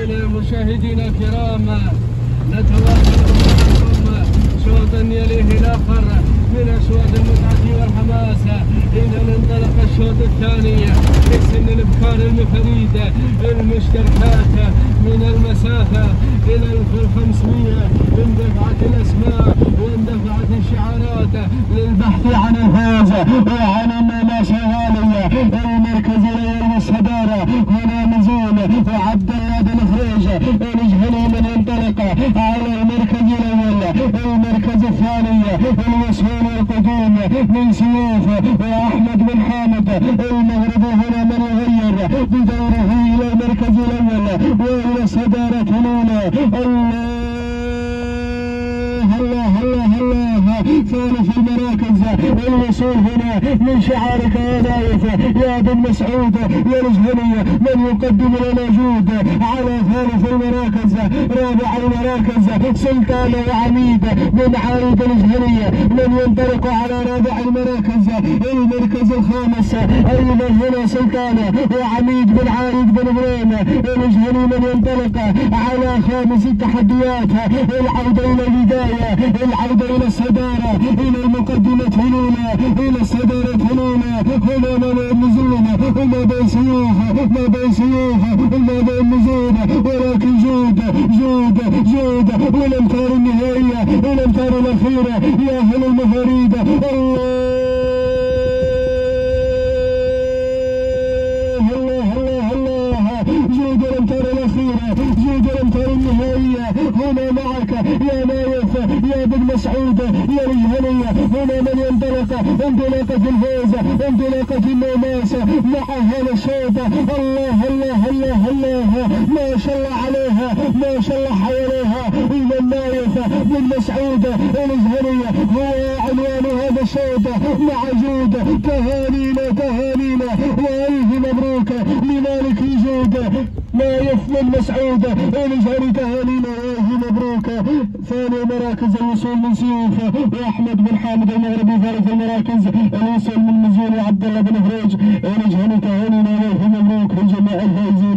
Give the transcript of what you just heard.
مشاهدينا الكرام، نتواصل معكم شوطا يليه الاخر من اشواط المتعه والحماس حين انطلق الشوط الثاني في سن الابكار المفريده، المشتركات من المسافه الى 500 اندفعت الاسماء واندفعت الشعارات للبحث عن الفوز وعن المناصر الغاليه. المركز الاول والصداره هنا نزول وعبد الله بن فريج الجهني من ينطلق على المركز الاول. المركز الثاني الوصول والقدوم من سيوف واحمد بن حامد المغربي هنا من يغير بدوره الى المركز الاول والى الصداره الاولى. الله ثالث المراكز الوصول هنا من شعارك يا نايف يا بن مسعود يا الجهني من يقدم لنا جود على ثالث المراكز. رابع المراكز سلطان وعميد من عارض الجهني من ينطلق على رابع المراكز. المركز الخامس ايضا هنا سلطان وعميد بن عارض بن غريم الجهني من ينطلق على خامس التحديات. العودة الى البداية، العودة الى الصدارة، الى المقدمة الاولى، الى الصدارة الاولى. هنا ما النزول وما بين سيوف، ما بين سيوف وما بين نزول، ولكن جود والامتار النهائية، الامتار الاخيرة يا اهل المفاريد. جود الامتار الاخيره، جود الامتار النهائيه هنا معك يا نايف يا بن مسعود يا الجهني. هنا من ينطلق انطلاقه الفوز، انطلاقه النوماس مع هذا الشوط. الله ما شاء الله عليها، ما شاء الله حواليها. الى النايف بن مسعود الجهني هو عنوان هذا الشوط مع جود. تهانينا والف مبروك لمالك جود نايف بن مسعود الجهني. تهانينا والف مبروك. ثاني مراكز الوصول من سيوف واحمد بن حامد المغربي. ثالث المراكز الوصول من نزول وعبد الله بن فريج الجهني. تهانينا والف مبروك لجميع الفائزين.